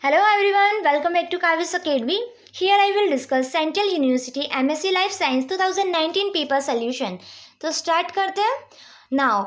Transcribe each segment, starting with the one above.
Hello everyone, welcome back to Kavis Academy. Here I will discuss Central University MSc Life Science 2019 paper solution. तो start करते हैं। Now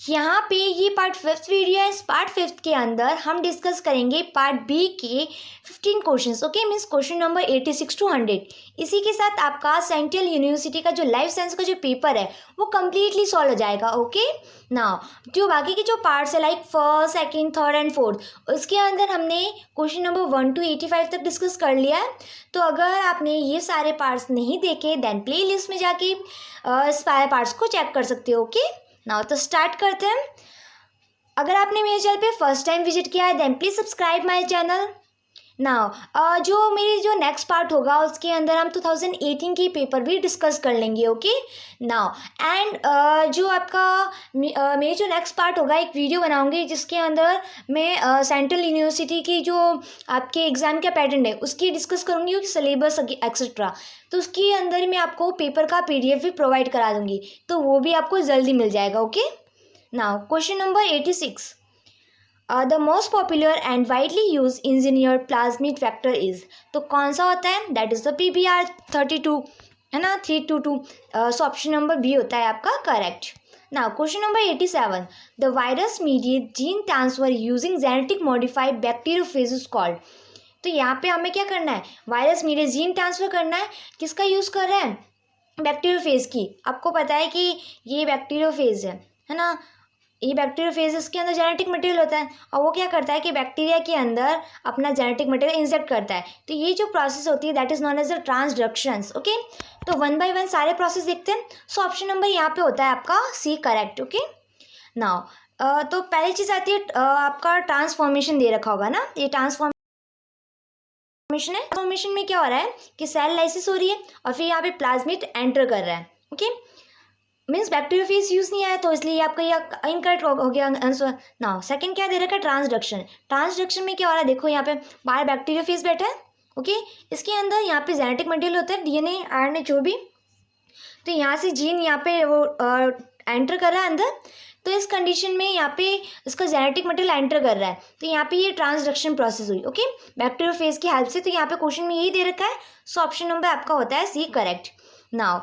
यहाँ पे ये part fifth video है। इस पार्ट फिफ्थ के अंदर हम डिस्कस करेंगे पार्ट बी के 15 questions. Okay, means question number 86 to 100। इसी के साथ आपका सेंट्रल यूनिवर्सिटी का जो लाइफ साइंस का जो पेपर है वो कम्प्लीटली सॉल्व हो जाएगा। ओके, नाउ जो बाकी के जो पार्ट्स है like first, second, third and fourth, उसके अंदर हमने क्वेश्चन नंबर 1 to 85 तक डिस्कस कर लिया है। तो अगर आपने ये सारे पार्ट्स नहीं देखे देन प्ले लिस्ट में जाके इस सारे पार्ट्स को चेक कर सकते हो। ओके, नाउ तो स्टार्ट करते हैं। अगर आपने मेरे चैनल पे फर्स्ट टाइम विजिट किया है then please subscribe my channel. Now जो मेरी जो नेक्स्ट पार्ट होगा उसके अंदर हम 2018 की पेपर भी डिस्कस कर लेंगे। ओके, नाउ एंड जो आपका मेरी जो नेक्स्ट पार्ट होगा एक वीडियो बनाऊंगी जिसके अंदर मैं सेंट्रल यूनिवर्सिटी की जो आपके एग्ज़ाम का पैटर्न है उसकी डिस्कस करूंगी, सिलेबस एक्सेट्रा। तो उसके अंदर मैं आपको पेपर का PDF भी प्रोवाइड करा दूंगी, तो वो भी आपको जल्दी मिल जाएगा। Okay, now question number 86। The most popular and widely use engineer plasmid vector is, तो कौन सा होता है? दैट इज द PBR32, है ना, 322। सो ऑप्शन नंबर बी होता है आपका correct. Now question number 87। The virus mediate gene transfer using genetic modified bacteriophage is called, तो यहाँ पे हमें क्या करना है? वायरस मीडिएट जीन ट्रांसफर करना है। किसका यूज़ कर रहे हैं? बैक्टीरियोफेज की। आपको पता है कि ये बैक्टीरियोफेज है ना, ये बैक्टीरियोफेज, इसके अंदर जेनेटिक मटेरियल होता है और वो क्या करता है कि बैक्टीरिया के अंदर अपना जेनेटिक मटेरियल इंजेक्ट करता है। तो ये जो प्रोसेस होती है that is known as the transductions. Okay, तो वन बाय वन सारे प्रोसेस देखते हैं। सो ऑप्शन नंबर यहाँ पे होता है आपका सी करेक्ट। ओके, नाउ तो पहली चीज़ आती है आपका ट्रांसफॉर्मेशन दे रखा होगा ना, ये ट्रांसफॉर्मेशन है। ट्रांसफॉर्मेशन में क्या हो रहा है कि सेल लाइसिस हो रही है और फिर यहाँ पे प्लाज्मिड एंटर कर रहा है। ओके, मीन्स बैक्टीरियोफेज यूज़ नहीं आया तो इसलिए आपका यह इनकरेक्ट हो गया आंसर। नाउ सेकंड क्या दे रखा है? ट्रांसडक्शन। ट्रांसडक्शन में क्या हो रहा है? देखो यहाँ पे बाहर बैक्टीरियोफेज बैठा है। ओके, इसके अंदर यहाँ पे जेनेटिक मटेरियल होता है, DNA RNA जो भी, तो यहाँ से जीन यहाँ पे वो एंटर कर रहा है अंदर। तो इस कंडीशन में यहाँ पे इसका जेनेटिक मटेरियल एंटर कर रहा है, तो यहाँ पे ये ट्रांसडक्शन प्रोसेस हुई। ओके, बैक्टीरियोफेज की हेल्प से। तो यहाँ पे क्वेश्चन में यही दे रखा है, सो ऑप्शन नंबर आपका होता है सी करेक्ट। नाउ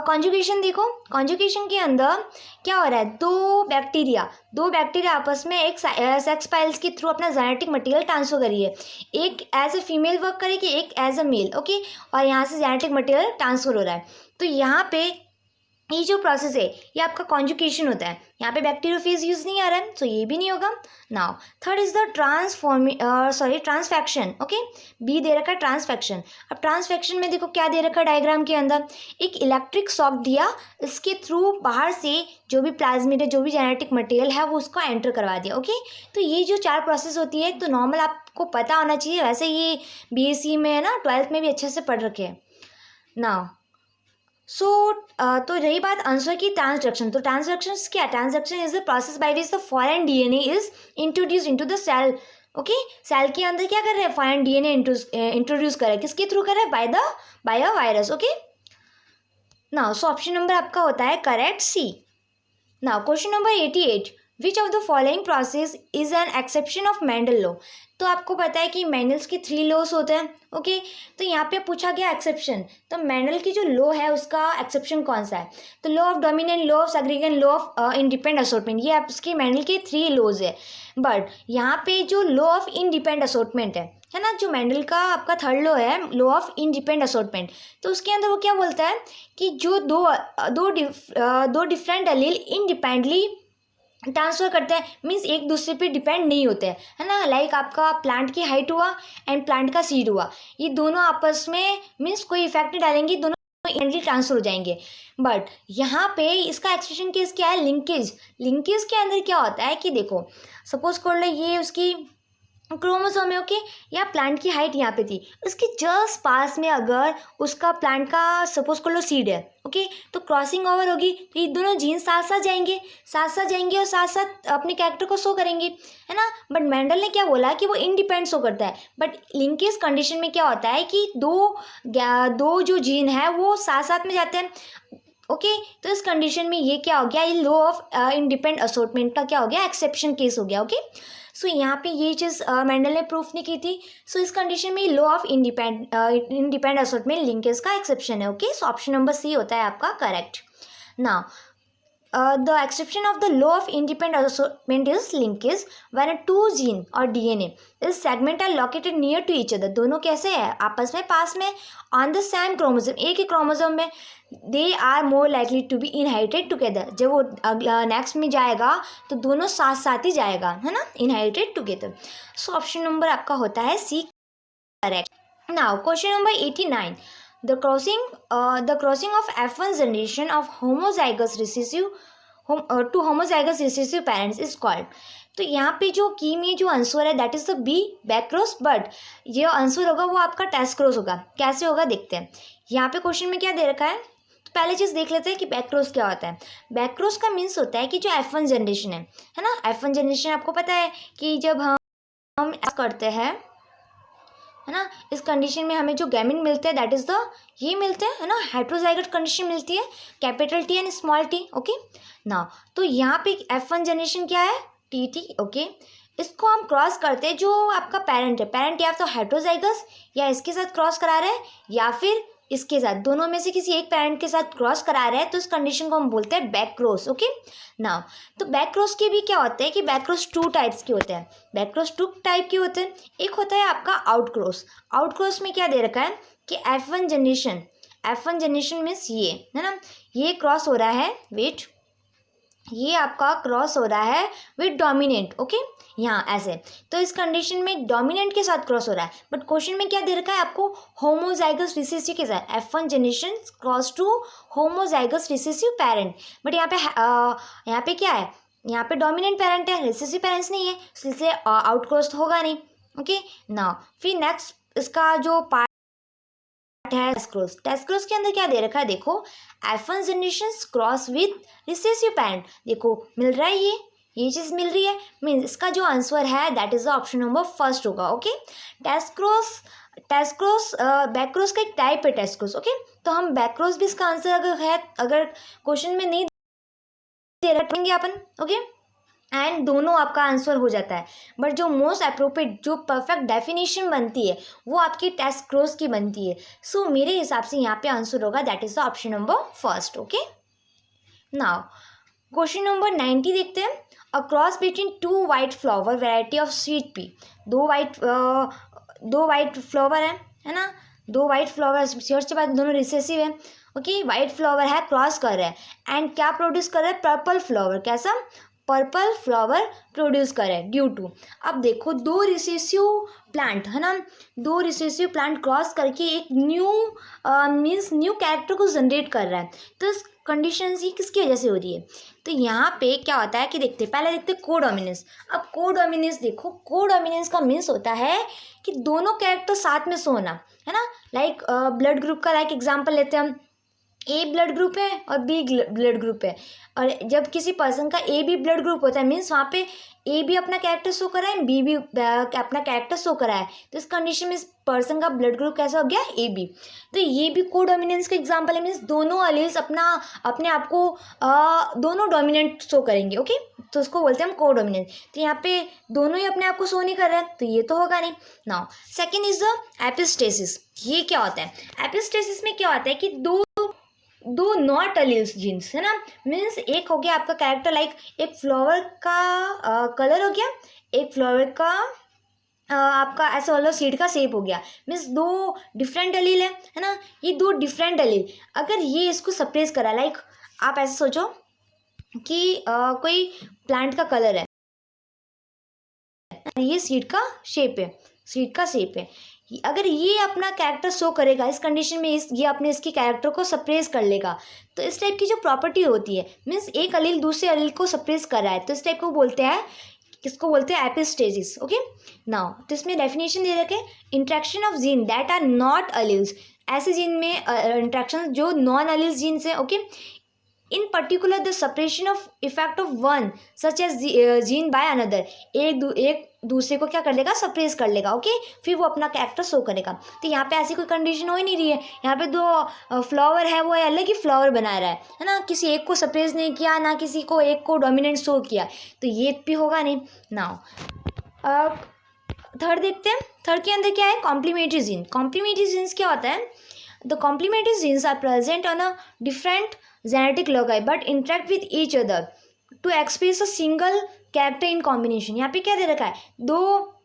कॉन्जुगेशन देखो, कॉन्जुगेशन के अंदर क्या हो रहा है? दो बैक्टीरिया आपस में एक सेक्स पाइल्स के थ्रू अपना जेनेटिक मटेरियल ट्रांसफर करिए। एक एज ए फीमेल वर्क करेगी, एक एज अ मेल। ओके, और यहाँ से जेनेटिक मटेरियल ट्रांसफर हो रहा है। तो यहाँ पे ये जो प्रोसेस है ये आपका कॉन्जुगेशन होता है। यहाँ पे बैक्टीरियोफेज यूज नहीं आ रहा है, तो ये भी नहीं होगा। Now third is the transfection. Okay, B दे रखा है ट्रांसफेक्शन। अब ट्रांसफेक्शन में देखो क्या दे रखा है डायग्राम के अंदर, एक इलेक्ट्रिक शॉक दिया, इसके थ्रू बाहर से जो भी प्लाज्मिड है, जो भी जेनेटिक मटेरियल है वो उसको एंटर करवा दिया। ओके, तो ये जो चार प्रोसेस होती है तो नॉर्मल आपको पता होना चाहिए। वैसे ये BSc में है ना, 12th में भी अच्छे से पढ़ रखे हैं। नाउ तो रही बात आंसर की ट्रांसडक्शन। तो ट्रांसडक्शन क्या? Transduction is the process by which the foreign DNA is introduce into the cell. Okay, cell के अंदर क्या कर रहे हैं? फॉरेन DNA इंट्रोड्यूस कर रहे हैं। किसके थ्रू कर रहे हैं? By a virus. Okay, now so option number आपका होता है correct C. Now question number 88। Which of the following process is an exception of Mendel law, तो आपको पता है कि मेंडल्स के 3 लॉस होते हैं। ओके, तो यहाँ पे पूछा गया एक्सेप्शन, तो मेंडल की जो लॉ है उसका एक्सेप्शन कौन सा है? तो law of dominant, law of segregation, law of independent assortment, ये आपके मेंडल के 3 लॉज है। बट यहाँ पे जो लॉ ऑफ इंडिपेंडेंट असॉर्टमेंट है ना, जो मेंडल का आपका थर्ड लॉ है, लॉ ऑफ इंडिपेंडेंट असॉर्टमेंट, तो उसके अंदर वो क्या बोलता है कि जो दो डिफरेंट एलील इंडिपेंडेंटली ट्रांसफर करते हैं, मीन्स एक दूसरे पे डिपेंड नहीं होते हैं, है ना। लाइक आपका प्लांट की हाइट हुआ एंड प्लांट का सीड हुआ, ये दोनों आपस में मीन्स कोई इफेक्ट नहीं डालेंगे, दोनों इजीली ट्रांसफर हो जाएंगे। बट यहाँ पे इसका एक्सप्रेशन केस क्या है? लिंकेज। लिंकेज के अंदर क्या होता है कि देखो सपोज कर लो ये उसकी क्रोमोसोम है। ओके, या प्लांट की हाइट यहाँ पे थी, उसके जस्ट पास में अगर उसका प्लांट का सपोज कर लो सीड है। ओके, तो क्रॉसिंग ओवर होगी तो ये दोनों जीन साथ साथ जाएंगे और साथ साथ अपने कैरेक्टर को शो करेंगे, है ना। बट मेंडल ने क्या बोला कि वो इंडिपेंडेंट शो करता है। बट लिंकेज कंडीशन में क्या होता है कि दो जो जीन है वो साथ साथ में जाते हैं। ओके, तो इस कंडीशन में ये क्या हो गया? ये लॉ ऑफ इंडिपेंडेंट असॉर्टमेंट का क्या हो गया? एक्सेप्शन केस हो गया। ओके, सो यहाँ पे ये चीज़ मेंडल ने प्रूफ नहीं की थी. सो इस कंडीशन में law of independent assortment linkage का एक्सेप्शन है. Okay, so option number C होता है आपका correct. Now the exception of the law of independent assortment is linkage when a two gene or DNA is segment are located near to each other. दोनों कैसे है आपस में पास में on the same chromosome, एक ही क्रोमोसोम में. they are more likely to be inherited together. जब वो नेक्स्ट में जाएगा तो दोनों साथ साथ ही जाएगा, है ना, inherited together. So option number आपका होता है C correct. Now question number 89. The crossing of F1 generation of homozygous recessive to homozygous recessive parents is called. तो यहाँ पे जो की में जो आंसर है that is the be back cross, but ये आंसर होगा वो आपका टेस्ट क्रॉस होगा. कैसे होगा देखते हैं. यहाँ पे क्वेश्चन में क्या दे रखा है, तो पहले चीज़ देख लेते हैं कि बैक क्रॉस क्या होता है. बैक क्रॉस का मीन्स होता है कि जो F1 जनरेशन है ना, F1 जनरेशन आपको पता है कि जब हम करते हैं, है ना, इस कंडीशन में हमें जो गैमीन मिलते हैं दैट इज द ये मिलते हैं, है ना, हेट्रोजाइगोट कंडीशन मिलती है, capital T and small T. Okay ना, तो यहाँ पे F1 जनरेशन क्या है, टी. ओके, इसको हम क्रॉस करते हैं जो आपका पेरेंट है. पेरेंट या तो हेट्रोजाइगस या इसके साथ क्रॉस करा रहे हैं या फिर इसके साथ, दोनों में से किसी एक पेरेंट के साथ क्रॉस करा रहे हैं, तो इस कंडीशन को हम बोलते हैं बैक क्रॉस. ओके ना, तो बैक क्रॉस के भी क्या होते हैं कि बैक क्रॉस टू टाइप्स के होते हैं. बैक क्रॉस टू टाइप के होते हैं. एक होता है आपका आउट क्रॉस. आउट क्रॉस में क्या दे रखा है कि F1 जनरेशन मीन्स ये, है ना, ये क्रॉस हो रहा है वेट, ये आपका क्रॉस हो रहा है विद डोमिनेंट. ओके, यहाँ ऐसे, तो इस कंडीशन में डोमिनेंट के साथ क्रॉस हो रहा है, बट क्वेश्चन में क्या दे रखा है आपको, होमोजाइगस रिसेसिव के साथ. F1 generation cross to homozygous recessive parent, but यहाँ पे क्या है, यहाँ पे डोमिनेंट पेरेंट है, रिसेसिव पेरेंट्स नहीं है, इसलिए आउट क्रॉस होगा नहीं. ओके ना, फिर नेक्स्ट इसका जो पार्ट है टेस्ट क्रॉस के अंदर क्या दे रखा है देखो, F1 generation cross with recessive parent. देखो मिल रहा है, ये चीज़ मिल रही है, मीन्स इसका जो आंसर है that is the option number first होगा. Okay, test cross back cross का एक टाइप है टेस्ट क्रॉस. ओके, तो हम बैक क्रॉस भी इसका आंसर अगर क्वेश्चन में नहीं दे रखेंगे अपन. ओके, एंड दोनों आपका आंसर हो जाता है, बट जो मोस्ट अप्रोप्रिएट जो परफेक्ट डेफिनेशन बनती है वो आपकी टेस्ट क्रॉस की बनती है. सो मेरे हिसाब से यहाँ पे आंसर होगा that is the option number first. Okay, now question number 90 देखते हैं. A cross between two white flower variety of sweet pea. दो वाइट फ्लावर है ना, दो वाइट फ्लावर शेयर्स के बाद दोनों रिसेसिव है. ओके, वाइट फ्लावर है, क्रॉस कर रहा है एंड क्या प्रोड्यूस कर रहा है, पर्पल फ्लावर. कैसा, पर्पल फ्लावर प्रोड्यूस करे ड्यू टू. अब देखो दो रिसेसिव प्लांट, है ना, दो रिसेसिव प्लांट क्रॉस करके एक न्यू मीन्स न्यू कैरेक्टर को जनरेट कर रहा है. तो इस कंडीशन ही किसकी वजह से हो रही है, तो यहाँ पे क्या होता है कि पहले देखते कोडोमिनेंस. अब कोडोमिनेंस देखो, कोडोमिनेंस का मीन्स होता है कि दोनों कैरेक्टर साथ में सोना, है ना. लाइक ब्लड ग्रुप का लाइक एग्जाम्पल लेते हैं हम, ए ब्लड ग्रुप है और बी ब्लड ग्रुप है, और जब किसी पर्सन का ए बी ब्लड ग्रुप होता है मीन्स वहाँ पे ए भी अपना कैरेक्टर शो कर रहा है, बी भी अपना कैरेक्टर शो कर रहा है. तो इस कंडीशन में इस पर्सन का ब्लड ग्रुप कैसा हो गया, ए बी. तो ये भी कोडोमिनेंस का एग्जांपल है, मीन्स दोनों एलील्स अपने आप को दोनों डोमिनेंट शो करेंगे. ओके, तो उसको बोलते हैं हम कोडोमिनेंस. तो यहाँ पे दोनों ही अपने आप को शो नहीं कर रहे हैं, तो ये तो होगा नहीं. Now second is the epistasis. ये क्या होता है, एपिस्टेसिस में क्या होता है कि दो नॉट अलील्स जीन्स, है ना, मीन्स एक हो गया आपका कैरेक्टर लाइक एक फ्लावर का कलर हो गया, एक फ्लावर का आपका ऐसा वाला सीड का शेप हो गया, मीन्स दो डिफरेंट अलील है ना. ये दो डिफरेंट अलील अगर ये इसको सप्रेस करा, लाइक आप ऐसे सोचो कि कोई प्लांट का कलर है, ये सीड का शेप है, अगर ये अपना कैरेक्टर शो करेगा इस कंडीशन में, ये अपने इसकी कैरेक्टर को सप्रेस कर लेगा, तो इस टाइप की जो प्रॉपर्टी होती है, मीन्स एक अलील दूसरे अलील को सप्रेस कर रहा है, तो इस टाइप को बोलते हैं, किसको बोलते हैं, एपिस्टेसिस. ओके, नाउ तो इसमें डेफिनेशन दे रखे, interaction of gene that are not alleles. ऐसे जीन में इंट्रैक्शन जो नॉन अलील्स जीन से. Okay, in particular the separation of effect of one such as gene by another. एक दूसरे को क्या कर लेगा, सप्रेस कर लेगा. ओके, फिर वो अपना कैरेक्टर शो करेगा. तो यहाँ पे ऐसी कोई कंडीशन हो ही नहीं रही है, यहाँ पे दो फ्लावर है वो अलग ही फ्लावर बना रहा है ना, किसी एक को सप्रेस नहीं किया, ना किसी को एक को डोमिनेंट शो किया, तो ये भी होगा नहीं. नाउ थर्ड देखते हैं, थर्ड के अंदर क्या है, कॉम्प्लीमेंट्री जीन। कॉम्प्लीमेंट्री जीन्स क्या होता है, the complementary genes are present on a different genetic loci but interact with each other to express a single character in combination. यहाँ पे क्या दे रखा है, दो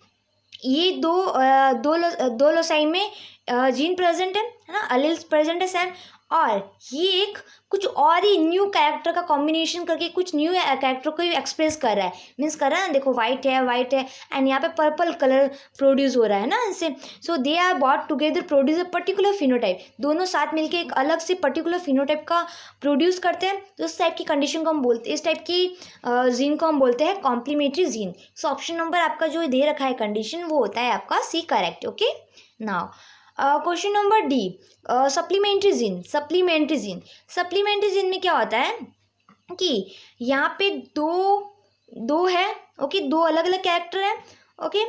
लोसाई में जीन प्रेजेंट है ना, अलील्स प्रेजेंट है सेम, और ये एक कुछ और ही न्यू कैरेक्टर का कॉम्बिनेशन करके कुछ न्यू कैरेक्टर को एक्सप्रेस कर रहा है, मीन्स कर रहा है ना, देखो वाइट है एंड यहाँ पे पर्पल कलर प्रोड्यूस हो रहा है ना इनसे। So they are both together produce a particular phenotype, दोनों साथ मिलके एक अलग से पर्टिकुलर फिनोटाइप का प्रोड्यूस करते हैं, तो इस टाइप की कंडीशन को हम बोलते हैं, इस टाइप की जीन को हम बोलते हैं complementary gene. So option number आपका जो दे रखा है कंडीशन वो होता है आपका C correct. Okay, now question number D, supplementary gene. Supplementary gene में क्या होता है कि यहाँ पे दो है, ओके, दो अलग अलग कैरेक्टर है, okay,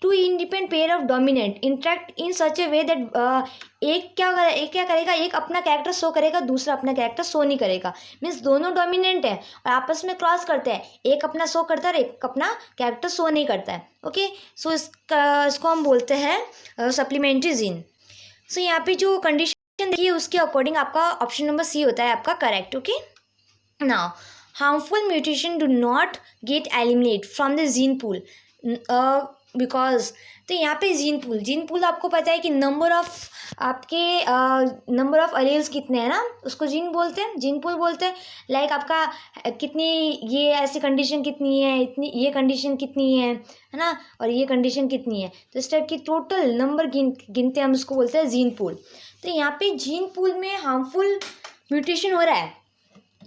two independent pair of dominant interact in such a way that एक क्या करेगा, एक अपना कैरेक्टर शो करेगा, दूसरा अपना कैरेक्टर शो नहीं करेगा, मीन्स दोनों डोमिनेंट है और आपस में क्रॉस करते हैं, एक अपना शो करता है और एक अपना कैरेक्टर शो नहीं करता है। ओके, सो इसको हम बोलते हैं सप्लीमेंट्री जीन। सो यहाँ पे जो कंडीशन देखिए उसके अकॉर्डिंग आपका ऑप्शन नंबर सी होता है आपका correct. Okay, now harmful mutation do not get eliminated from the gene pool because, तो यहाँ पे जीन पूल आपको पता है कि नंबर ऑफ अलेल्स कितने हैं ना, उसको जीन पूल बोलते हैं। लाइक आपका कितनी ये ऐसी कंडीशन कितनी है, इतनी ये कंडीशन कितनी है ना, और ये कंडीशन कितनी है, तो इस टाइप की टोटल नंबर गिनते हैं हम, उसको बोलते हैं जीन पूल। तो यहाँ पे जीन पूल में हार्मफुल म्यूटेशन हो रहा है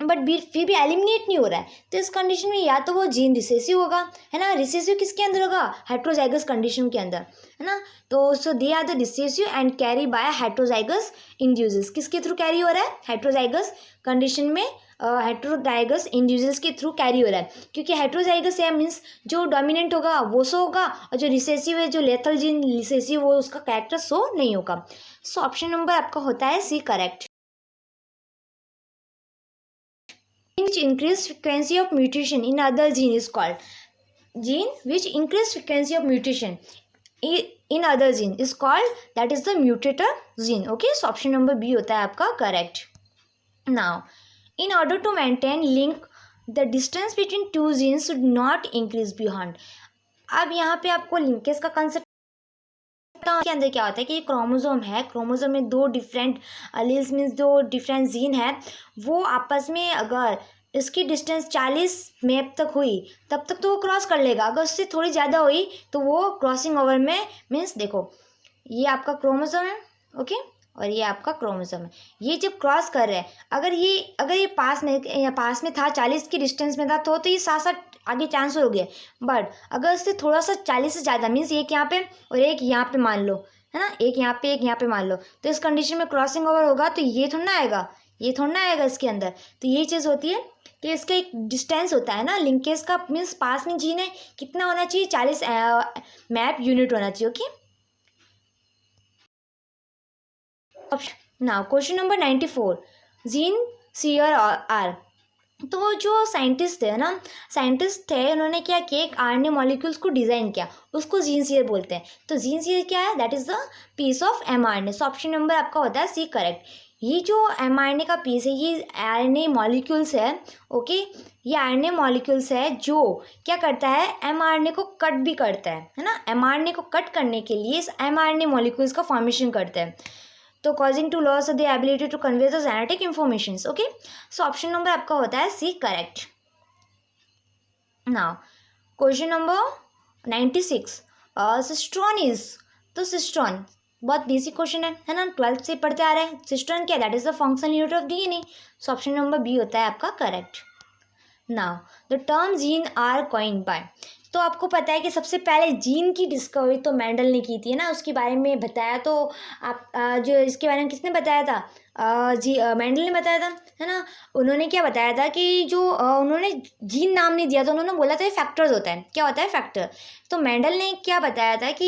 बट फिर भी एलिमिनेट नहीं हो रहा है, तो इस कंडीशन में या तो वो जीन रिसेसिव होगा, है ना, रिसेसिव किसके अंदर होगा, हेट्रोजाइगस कंडीशन के अंदर, है ना, तो so they are the recessive and carry by heterozygous induces, किसके थ्रू कैरी हो रहा है, हेट्रोजाइगस कंडीशन में हेट्रोजाइगस इंड्यूसेस के थ्रू कैरी हो रहा है, क्योंकि हेट्रोजाइगस है मीन्स जो डोमिनेंट होगा वो शो होगा, और जो रिसेसिव है, जो लेथल जीन रिसेसिव वो उसका कैरेक्टर शो नहीं होगा। सो ऑप्शन नंबर आपका होता है C correct. Which increased frequency of mutation in other gene is called, gene which increased frequency of mutation in other gene is called, that is the mutator gene. Okay, so option number B होता है आपका correct. Now in order to maintain link the distance between two genes should not increase beyond, अब यहाँ पे आपको linkage का concept के अंदर क्या होता है कि क्रोमोसोम है, क्रोमोसोम में दो डिफरेंट अलील्स मीन्स दो डिफरेंट जीन है, वो आपस में अगर इसकी डिस्टेंस 40 मैप तक हुई तब तक तो वो क्रॉस कर लेगा, अगर उससे थोड़ी ज़्यादा हुई तो वो क्रॉसिंग ओवर में, मीन्स देखो ये आपका क्रोमोसोम है, ओके, और ये आपका क्रोमोसोम है, ये जब क्रॉस कर रहे हैं, अगर ये पास में था 40 की डिस्टेंस में था तो ये साथ साथ आगे चांस हो गया, बट अगर इससे थोड़ा सा 40 से ज़्यादा मीन्स एक यहाँ पे और एक यहाँ पे मान लो, है ना, एक यहाँ पे मान लो, तो इस कंडीशन में क्रॉसिंग ओवर होगा तो ये थोड़ा ना आएगा इसके अंदर, तो ये चीज़ होती है कि इसका एक डिस्टेंस होता है ना लिंकेज का, मीन्स पास में जीन है कितना होना चाहिए, 40 मैप यूनिट होना चाहिए। Okay, now question number 94, gene seer are. तो जो साइंटिस्ट थे उन्होंने क्या किया, एक आरएनए मॉलिक्यूल्स को डिज़ाइन किया, उसको जीन सीयर बोलते हैं। तो जीन सीयर क्या है, that is the piece of mRNA. So option number आपका होता है सी करेक्ट। ये जो एमआरएनए का पीस है ये आरएनए मॉलिक्यूल्स है, ओके, ये आरएनए मॉलिक्यूल्स है जो क्या करता है, एमआरएनए को कट भी करता है ना, एमआरएनए को कट करने के लिए इस एमआरएनए मॉलिक्यूल्स का फॉर्मेशन करता है, तो causing to loss the ability to convey the genetic information. Okay, so option number आपका होता है C correct. Now question number 96, cistron is, तो सिस्ट्रॉन बहुत बेसिक क्वेश्चन है ना, 12th से पढ़ते आ रहे हैं, सिस्ट्रॉन क्या, that is the functional unit of DNA. So option number B होता है आपका correct. Now the term gene are coined by, तो आपको पता है कि सबसे पहले जीन की डिस्कवरी तो मेंडल ने की थी, है ना, उसके बारे में बताया, तो आप जो इसके बारे में किसने बताया था, मेंडल ने बताया था, है ना। उन्होंने क्या बताया था कि जो उन्होंने जीन नाम नहीं दिया था, उन्होंने बोला था ये फैक्टर्स होता है, क्या होता है फैक्टर। तो मेंडल ने क्या बताया था कि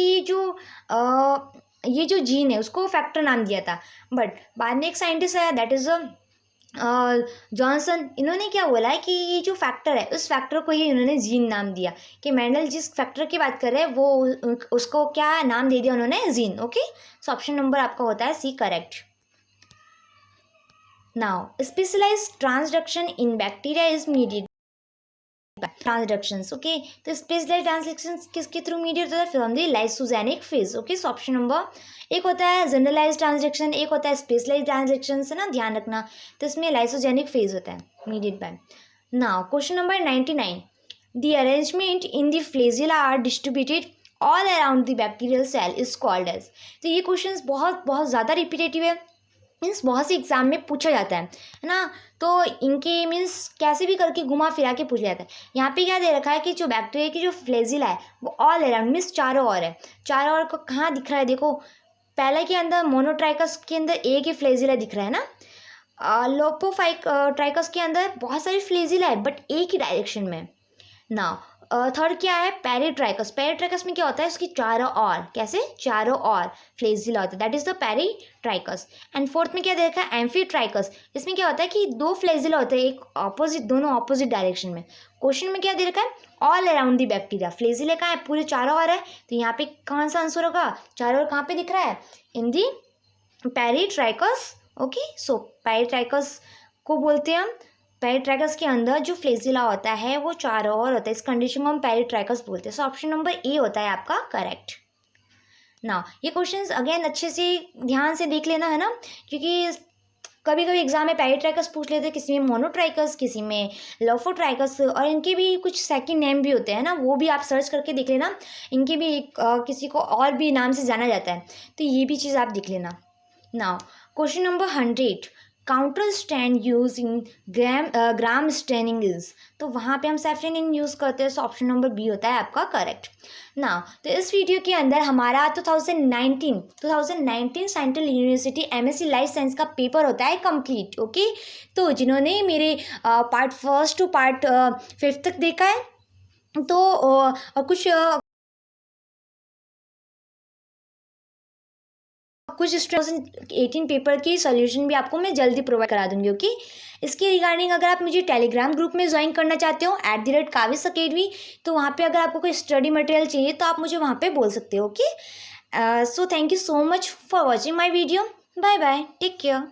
ये जो जीन है उसको फैक्टर नाम दिया था, बट बाद में एक साइंटिस्ट आया दैट इज़ जॉनसन, इन्होंने क्या बोला है कि ये जो फैक्टर है उस फैक्टर को ही इन्होंने जीन नाम दिया, कि मेंडल जिस फैक्टर की बात कर रहे हैं वो उसको क्या नाम दे दिया उन्होंने, gene. Okay, so option number आपका होता है C correct. Now specialised transduction in bacteria is needed transductions. Okay, तो स्पेशलाइज्ड ट्रांसडक्शन किसके थ्रू मीडिएट होता है, from the lysogenic phage. Okay, so option number एक होता है जनरलाइज ट्रांसडक्शन, एक होता है स्पेशलाइज्ड ट्रांसडक्शन, से ना ध्यान रखना। तो इसमें लाइसोजेनिक फेज होता है mediate by. Now question number 99, the arrangement in the flagella are distributed all around the bacterial cell is called as. तो ये क्वेश्चन बहुत बहुत ज़्यादा रिपीटेटिव है, मीन्स बहुत सी एग्जाम में पूछा जाता है ना, तो इनके मीन्स कैसे भी करके घुमा फिरा के पूछा जाता है। यहाँ पे क्या दे रखा है कि जो बैक्टीरिया की जो फ्लैजिला है वो ऑल अराउंड मीन्स चारों ओर है। चारों ओर को कहाँ दिख रहा है, देखो पहले के अंदर मोनोट्राइकस के अंदर एक ही फ्लैजिला दिख रहा है ना, लोपोफाइक ट्राइकस के अंदर बहुत सारी फ्लैजिला है बट एक ही डायरेक्शन में। नाउ थर्ड क्या है, पेरिट्राइकस। पेरिट्राइकस में क्या होता है, उसकी चारों ओर, कैसे चारों ओर फ्लैजिला होता है, that is the peritrichous. And fourth में क्या देखा है, एम्फीट्राइकस। इसमें क्या होता है कि दो फ्लैजिला होते हैं, एक ऑपोजिट, दोनों ऑपोजिट डायरेक्शन में। क्वेश्चन में क्या दे रखा है, all around the bacteria, flagella कहाँ है, पूरे चारों ओर है, तो यहाँ पे कौन सा आंसर होगा, चारों ओर कहाँ पे दिख रहा है, इन दी पेरिट्राइकस। ओके, सो पेरिट्राइकस को बोलते हैं हम, पेरिट्राइकस के अंदर जो फ्लैजिला होता है वो चारों ओर होता है, इस कंडीशन को हम पेरिट्राइकस बोलते हैं। सो ऑप्शन नंबर ए होता है आपका करेक्ट। ना ये क्वेश्चंस अगेन अच्छे से ध्यान से देख लेना है ना, क्योंकि कभी कभी एग्जाम में पेरिट्राइकस पूछ लेते हैं, किसी में मोनोट्राइकस, किसी में लोफोट्राइकस, और इनके भी कुछ सेकंड नेम भी होते हैं ना, वो भी आप सर्च करके देख लेना। इनके भी किसी को और भी नाम से जाना जाता है, तो ये भी चीज़ आप देख लेना। Now question number 100, counter stand use in gram staining is. तो वहाँ पे हम सैफरन यूज़ करते हैं, सो ऑप्शन नंबर बी होता है आपका करेक्ट। ना तो इस वीडियो के अंदर हमारा 2019 central university MSc life science का पेपर होता है कंप्लीट। ओके, तो जिन्होंने मेरे part first to part fifth तक देखा है, तो कुछ 2018 पेपर की सॉल्यूशन भी आपको मैं जल्दी प्रोवाइड करा दूंगी। ओके, इसके रिगार्डिंग अगर आप मुझे टेलीग्राम ग्रुप में ज्वाइन करना चाहते हो @काविस अकेडमी, तो वहाँ पे अगर आपको कोई स्टडी मटेरियल चाहिए तो आप मुझे वहाँ पे बोल सकते हो। Okay, so thank you so much for watching my video, bye bye, take care.